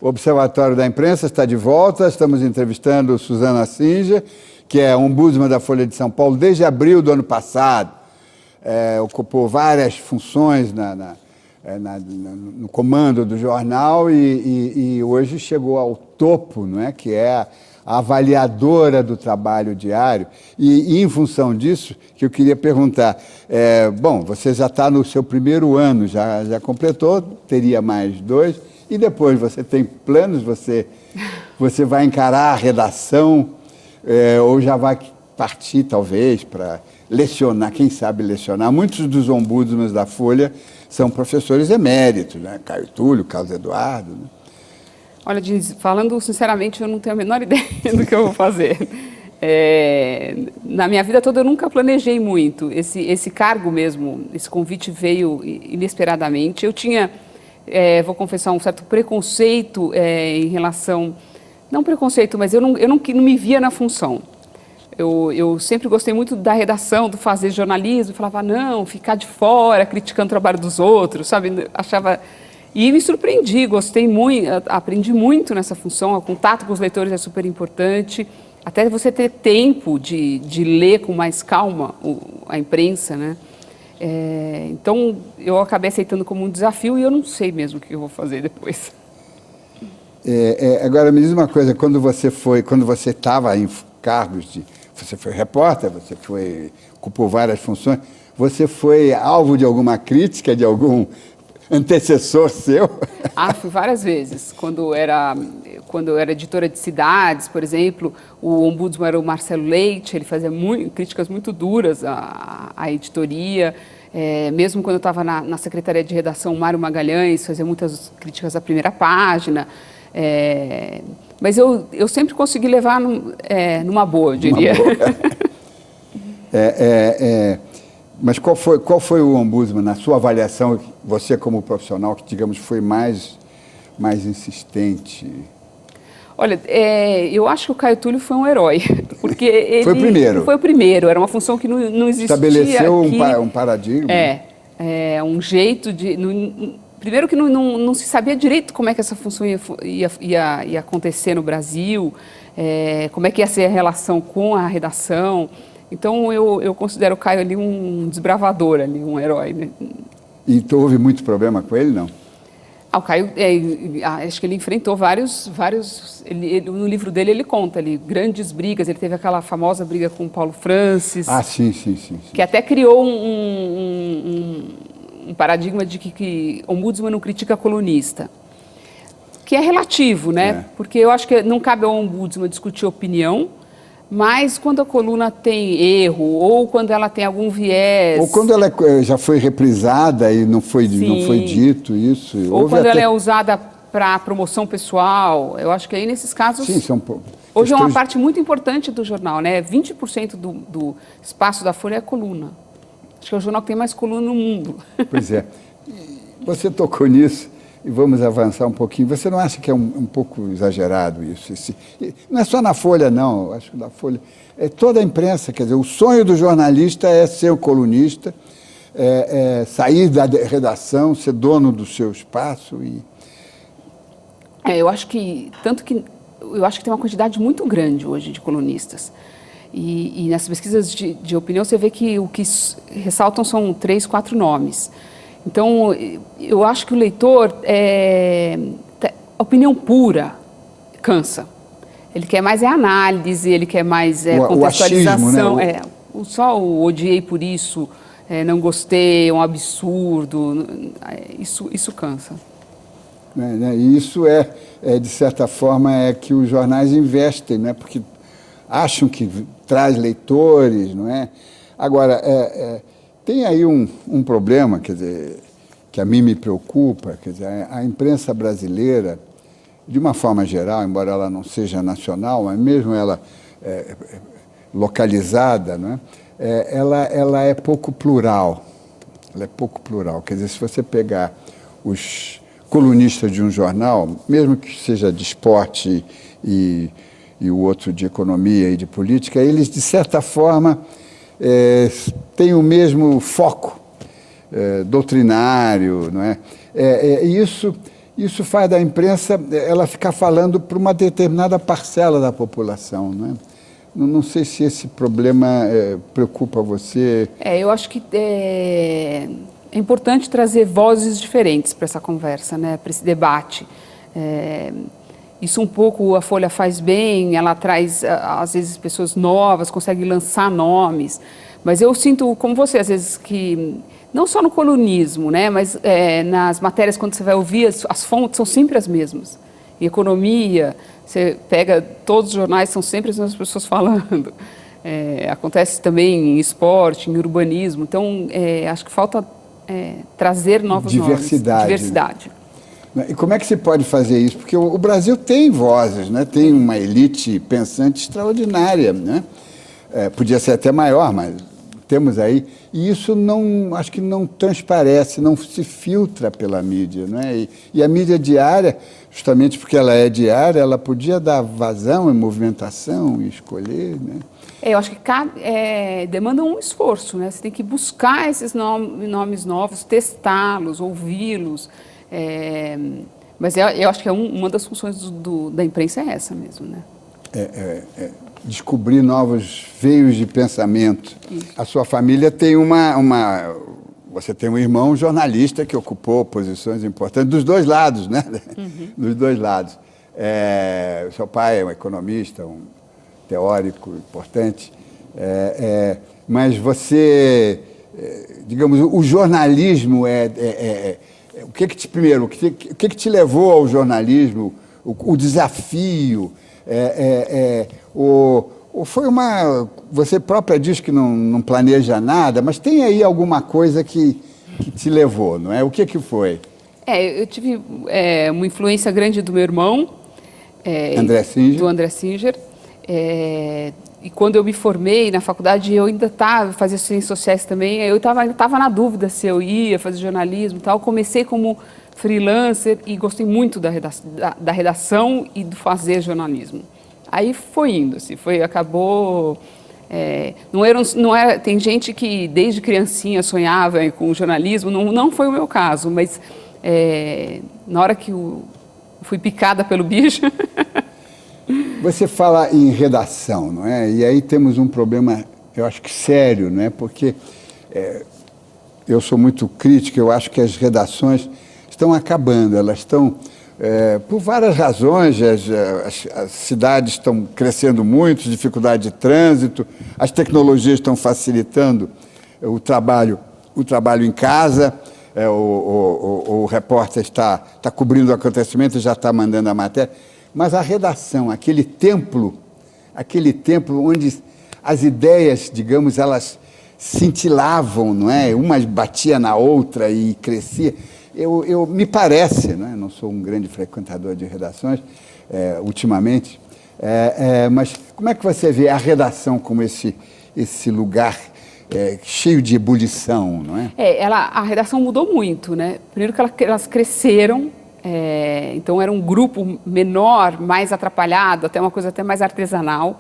O Observatório da Imprensa está de volta. Estamos entrevistando Suzana Singer, que é ombudsman da Folha de São Paulo desde abril do ano passado. Ocupou várias funções no comando do jornal e hoje chegou ao topo, não é? Que é a avaliadora do trabalho diário. E em função disso, que eu queria perguntar, bom, você já está no seu primeiro ano, já completou, teria mais 2, e depois você tem planos, você vai encarar a redação, ou já vai partir, talvez, para lecionar, quem sabe lecionar. Muitos dos ombudsmans da Folha são professores eméritos, né? Caio Túlio, Carlos Eduardo, né? Olha, Diniz, falando sinceramente, eu não tenho a menor ideia do que eu vou fazer. Na minha vida toda eu nunca planejei muito. Esse cargo mesmo, esse convite veio inesperadamente. Eu tinha, vou confessar, um certo preconceito em relação... Não preconceito, mas eu não me via na função. Eu sempre gostei muito da redação, do fazer jornalismo. Falava, não, ficar de fora, criticando o trabalho dos outros, sabe? Achava... E me surpreendi, gostei muito, aprendi muito nessa função. O contato com os leitores é super importante. Até você ter tempo de ler com mais calma a imprensa, né? Então, eu acabei aceitando como um desafio e eu não sei mesmo o que eu vou fazer depois. Agora, me diz uma coisa, quando você estava em cargos você foi repórter, ocupou várias funções, você foi alvo de alguma crítica, de algum antecessor seu? Fui várias vezes. Quando eu era editora de cidades, por exemplo, o ombudsman era o Marcelo Leite, ele fazia críticas muito duras à editoria. Mesmo quando eu estava na Secretaria de Redação, o Mário Magalhães fazia muitas críticas à primeira página. Mas eu sempre consegui levar numa boa, eu diria. Mas qual foi o ombudsman, na sua avaliação, você como profissional, que, digamos, foi mais insistente? Olha, eu acho que o Caio Túlio foi um herói, porque ele... Foi o primeiro? Foi o primeiro, era uma função que não existia. Estabeleceu um paradigma. Um jeito de... Primeiro que não se sabia direito como é que essa função ia acontecer no Brasil, como é que ia ser a relação com a redação. Então, eu considero o Caio ali um desbravador, ali, um herói, né? E houve muito problema com ele, não? O Caio, acho que ele enfrentou vários no livro dele ele conta ali, grandes brigas. Ele teve aquela famosa briga com o Paulo Francis. Sim. Que até criou um paradigma de que ombudsman não critica colunista. Que é relativo, né? Porque eu acho que não cabe ao ombudsman discutir opinião, mas quando a coluna tem erro, ou quando ela tem algum viés... Ou quando ela já foi reprisada e não foi dito isso. Ou quando ela é usada para promoção pessoal. Eu acho que aí, nesses casos... Sim, são hoje é uma parte muito importante do jornal, né? 20% do espaço da Folha é coluna. Acho que é o jornal que tem mais coluna no mundo. Pois é. Você tocou nisso. E vamos avançar um pouquinho. Você não acha que é um pouco exagerado isso? Não é só na Folha, não. Acho que na Folha... É toda a imprensa. Quer dizer, o sonho do jornalista é ser o colunista, sair da redação, ser dono do seu espaço. Eu acho que... Eu acho que tem uma quantidade muito grande hoje de colunistas. E nas pesquisas de opinião, você vê que o que ressaltam são 3, 4 nomes. Então, eu acho que o leitor, a opinião pura cansa. Ele quer mais análise, ele quer mais contextualização. O achismo, né? Só o odiei por isso, não gostei, é um absurdo. Isso cansa. E isso de certa forma, que os jornais investem, né? Porque acham que traz leitores, não é? Agora, tem aí um problema, quer dizer, que a mim me preocupa, quer dizer, a imprensa brasileira, de uma forma geral, embora ela não seja nacional, mas mesmo ela localizada, né, ela é pouco plural. Ela é pouco plural. Quer dizer, se você pegar os colunistas de um jornal, mesmo que seja de esporte e o outro de economia e de política, eles, de certa forma, têm o mesmo foco doutrinário, não é? isso faz da imprensa ela ficar falando para uma determinada parcela da população, não é? Não sei se esse problema preocupa você. Eu acho que é importante trazer vozes diferentes para essa conversa, né, para esse debate. Isso um pouco a Folha faz bem, ela traz, às vezes, pessoas novas, consegue lançar nomes, mas eu sinto, como você, às vezes, que não só no colunismo, né, mas nas matérias, quando você vai ouvir, as fontes são sempre as mesmas. Em economia, você pega todos os jornais, são sempre as mesmas pessoas falando. Acontece também em esporte, em urbanismo. Então, acho que falta trazer novos nomes. Diversidade. E como é que se pode fazer isso? Porque o Brasil tem vozes, né? Tem uma elite pensante extraordinária, né? Podia ser até maior, mas temos aí. E isso acho que não transparece, não se filtra pela mídia, né? E a mídia diária, justamente porque ela é diária, ela podia dar vazão e movimentação e escolher, né? Eu acho que demanda um esforço, né? Você tem que buscar esses nomes novos, testá-los, ouvi-los. Mas eu acho que uma das funções da imprensa é essa mesmo, né? Descobrir novos veios de pensamento. Isso. A sua família tem você tem um irmão jornalista que ocupou posições importantes dos dois lados, né? Uhum. Dos dois lados. Seu pai é um economista, um teórico importante, mas você, digamos, o jornalismo o que te levou ao jornalismo, o desafio, você própria diz que não planeja nada, mas tem aí alguma coisa que te levou, não é? O que foi? Eu tive uma influência grande do meu irmão, do André Singer. E quando eu me formei na faculdade, eu ainda fazia ciências sociais também, eu estava na dúvida se eu ia fazer jornalismo e tal. Comecei como freelancer e gostei muito da redação e do fazer jornalismo. Aí foi indo, assim, acabou... tem gente que desde criancinha sonhava com jornalismo, não foi o meu caso, mas na hora que eu fui picada pelo bicho... Você fala em redação, não é? E aí temos um problema, eu acho que sério, não é? Porque eu sou muito crítico, eu acho que as redações estão acabando, elas estão, por várias razões, as cidades estão crescendo muito, dificuldade de trânsito, as tecnologias estão facilitando o trabalho em casa, o repórter está cobrindo o acontecimento e já está mandando a matéria. Mas a redação, aquele templo onde as ideias, digamos, elas cintilavam, não é? Uma batia na outra e crescia. Me parece, não é? Não sou um grande frequentador de redações ultimamente, mas como é que você vê a redação como esse lugar cheio de ebulição, não é? A redação mudou muito, né? Primeiro que elas cresceram. Então era um grupo menor, mais atrapalhado, até uma coisa até mais artesanal.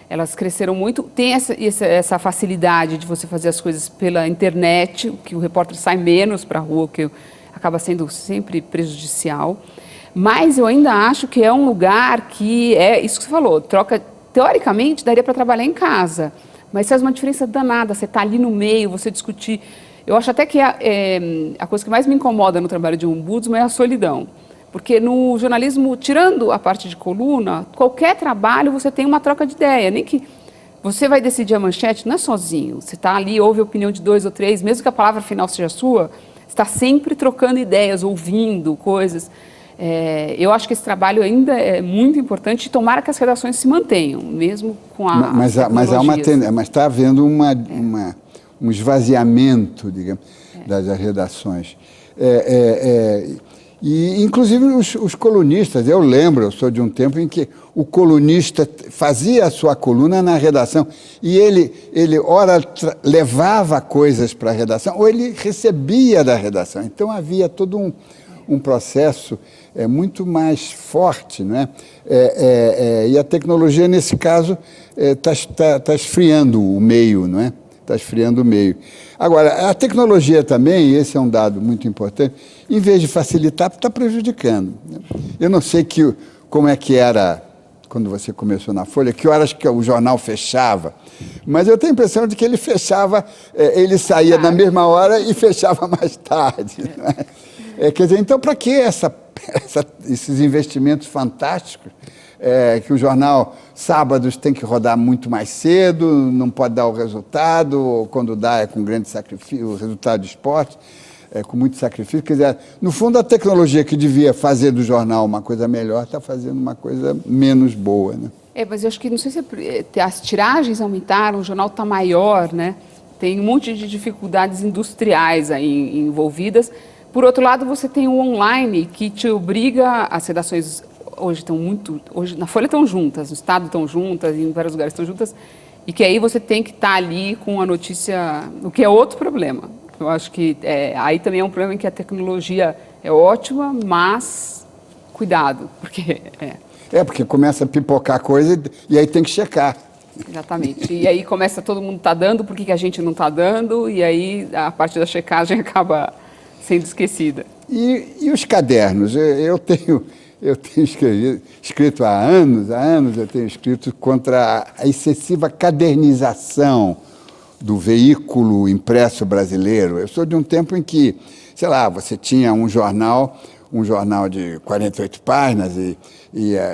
Elas cresceram muito. Tem essa facilidade de você fazer as coisas pela internet, que o repórter sai menos para a rua, que acaba sendo sempre prejudicial. Mas eu ainda acho que é um lugar que isso que você falou, teoricamente daria para trabalhar em casa, mas faz uma diferença danada. Você está ali no meio, você discutir. Eu acho até que a coisa que mais me incomoda no trabalho de ombudsman é a solidão. Porque no jornalismo, tirando a parte de coluna, qualquer trabalho você tem uma troca de ideia. Nem que você vai decidir a manchete, não é sozinho. Você está ali, ouve a opinião de 2 ou 3, mesmo que a palavra final seja sua, você está sempre trocando ideias, ouvindo coisas. Eu acho que esse trabalho ainda é muito importante e tomara que as redações se mantenham, mesmo com mas está havendo um esvaziamento, digamos, das redações. E, inclusive, os colunistas, eu sou de um tempo em que o colunista fazia a sua coluna na redação e ele ora, levava coisas para a redação ou ele recebia da redação. Então, havia todo um processo muito mais forte, não é? E a tecnologia, nesse caso, está esfriando o meio, não é? esfriando o meio. Agora, a tecnologia também, esse é um dado muito importante, em vez de facilitar, está prejudicando. Eu não sei como é que era quando você começou na Folha, que horas que o jornal fechava, mas eu tenho a impressão de que ele fechava, ele saía na mesma hora e fechava mais tarde. Né? Quer dizer, então, para que esses investimentos fantásticos? Que o jornal, sábados, tem que rodar muito mais cedo, não pode dar o resultado, ou quando dá é com grande sacrifício, o resultado de esporte, com muito sacrifício. Quer dizer, no fundo, a tecnologia que devia fazer do jornal uma coisa melhor está fazendo uma coisa menos boa. Né? Mas eu acho que, não sei se as tiragens aumentaram, o jornal está maior, né? Tem um monte de dificuldades industriais aí envolvidas. Por outro lado, você tem o online que te obriga, as redações hoje na Folha estão juntas, no Estado estão juntas, em vários lugares estão juntas, e que aí você tem que estar ali com a notícia, o que é outro problema. Eu acho que aí também é um problema em que a tecnologia é ótima, mas cuidado, porque... porque começa a pipocar coisa e aí tem que checar. Exatamente. E aí começa, todo mundo está dando, por que a gente não está dando? E aí a parte da checagem acaba sendo esquecida. E os cadernos? Eu tenho escrito há anos eu tenho escrito contra a excessiva cadernização do veículo impresso brasileiro. Eu sou de um tempo em que, sei lá, você tinha um jornal de 48 páginas e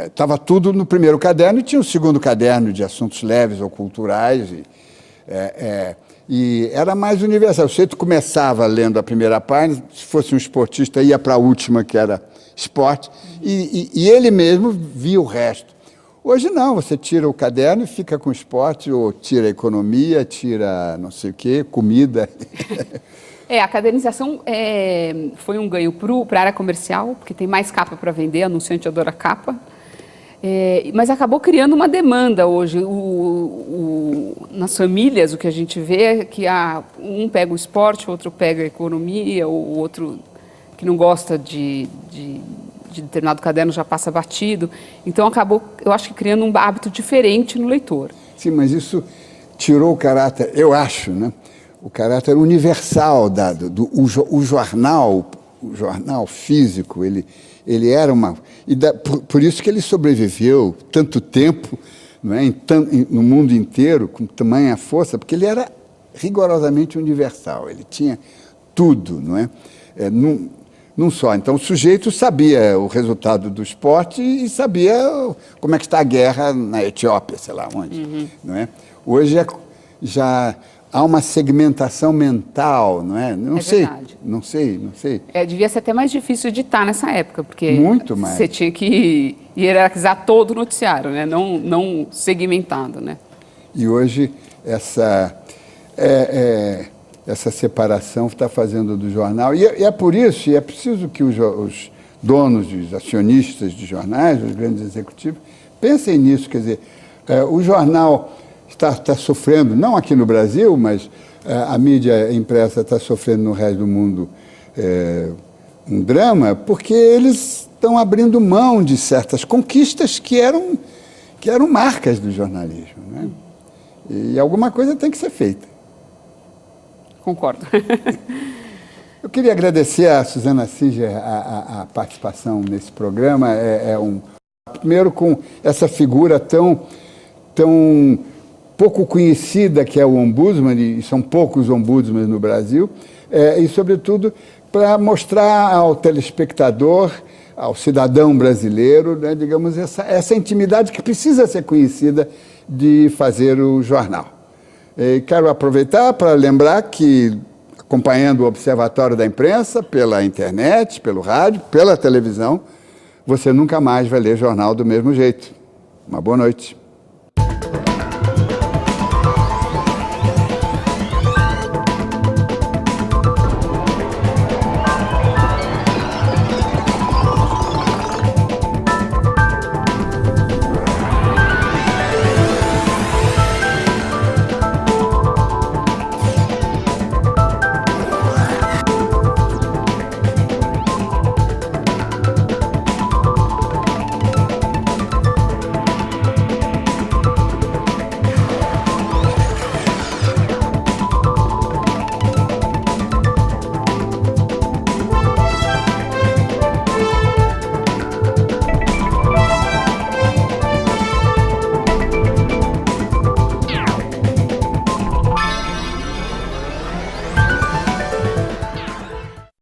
estava tudo no primeiro caderno e tinha o segundo caderno de assuntos leves ou culturais e era mais universal. Você começava lendo a primeira página, se fosse um esportista ia para a última, que era esporte, e ele mesmo via o resto. Hoje não, você tira o caderno e fica com esporte, ou tira a economia, tira não sei o quê, comida. A cadernização foi um ganho para a área comercial, porque tem mais capa para vender, anunciante adora capa, mas acabou criando uma demanda hoje. Nas famílias, o que a gente vê é que um pega o esporte, o outro pega a economia, o outro que não gosta de determinado caderno já passa batido. Então, acabou, eu acho que criando um hábito diferente no leitor. Sim, mas isso tirou o caráter, eu acho, né? O caráter universal o jornal físico, ele era uma... por isso que ele sobreviveu tanto tempo, não é? No mundo inteiro, com tamanha força, porque ele era rigorosamente universal, ele tinha tudo, não é? Num só. Então, o sujeito sabia o resultado do esporte e sabia como é que está a guerra na Etiópia, sei lá onde. Não é? Hoje já há uma segmentação mental, não é? Verdade. Não sei. Devia ser até mais difícil editar nessa época, porque muito mais. Você tinha que hierarquizar todo o noticiário, né? Não segmentado, né? E hoje essa separação está fazendo do jornal. E é por isso, e é preciso que os donos, os acionistas de jornais, os grandes executivos, pensem nisso. Quer dizer, o jornal está sofrendo, não aqui no Brasil, mas a mídia impressa está sofrendo no resto do mundo um drama, porque eles estão abrindo mão de certas conquistas que eram marcas do jornalismo. Né? E alguma coisa tem que ser feita. Concordo. Eu queria agradecer a Suzana Singer a participação nesse programa. Primeiro, com essa figura tão pouco conhecida que é o ombudsman, e são poucos ombudsmans no Brasil, e, sobretudo, para mostrar ao telespectador, ao cidadão brasileiro, né, digamos, essa intimidade que precisa ser conhecida de fazer o jornal. Quero aproveitar para lembrar que, acompanhando o Observatório da Imprensa, pela internet, pelo rádio, pela televisão, você nunca mais vai ler jornal do mesmo jeito. Uma boa noite.